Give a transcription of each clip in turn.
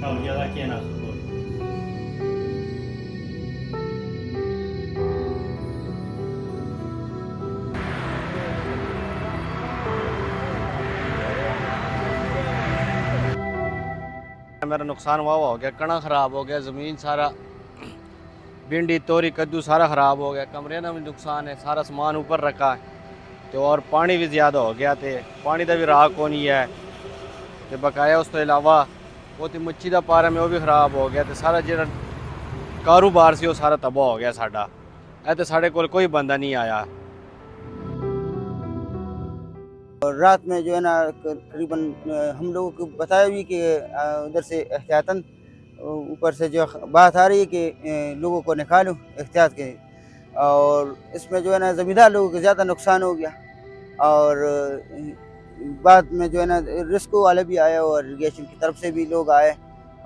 Kavgada kenar. मेरा नुकसान हुआ हो गया, कणा ख़राब हो गया, ज़मीन सारा भिंडी तोरी कद्दू सारा ख़राब हो गया, कमरे में भी नुकसान है, सारा सामान ऊपर रखा है तो और पानी भी ज़्यादा हो गया तो पानी का भी राह को नहीं है तो बकाया उस तो इलावा वो तो मच्छी का पारा में वो भी ख़राब हो गया तो सारा जो कारोबार से वो सारा तबाह हो गया साडा। ऐ तो साढ़े को कोई बंदा नहीं आया। और रात में जो है ना करीबन हम लोगों को बताया भी कि उधर से एहतियातन ऊपर से जो बात आ रही है कि लोगों को निकालो एहतियात के। और इसमें जो है ना ज़मींदार लोगों को ज़्यादा नुकसान हो गया। और बाद में जो है ना रिस्को वाले भी आए और इरीगेशन की तरफ से भी लोग आए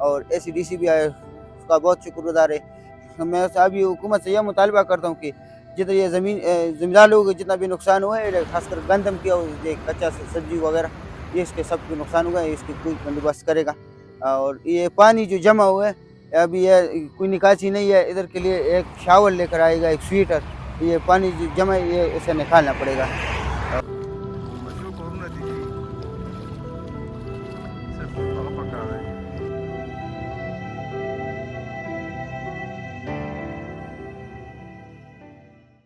और एसीडीसी भी आए, उसका बहुत शुक्रगुजार है। मैं अभी हुकूमत से यह मुतालबा करता हूँ कि जितना ये ज़मींदार लोगों को जितना भी नुकसान हुआ है, खासकर गंदम किया ये कच्चा सब्जी वगैरह, ये इसके सब को नुकसान हुआ है, इसकी कोई बंदोबस्त करेगा। और ये पानी जो जमा हुआ है अभी ये कोई निकासी नहीं है, इधर के लिए एक शावर लेकर आएगा, एक स्वीटर, ये पानी जो जमा है ये इसे निकालना पड़ेगा।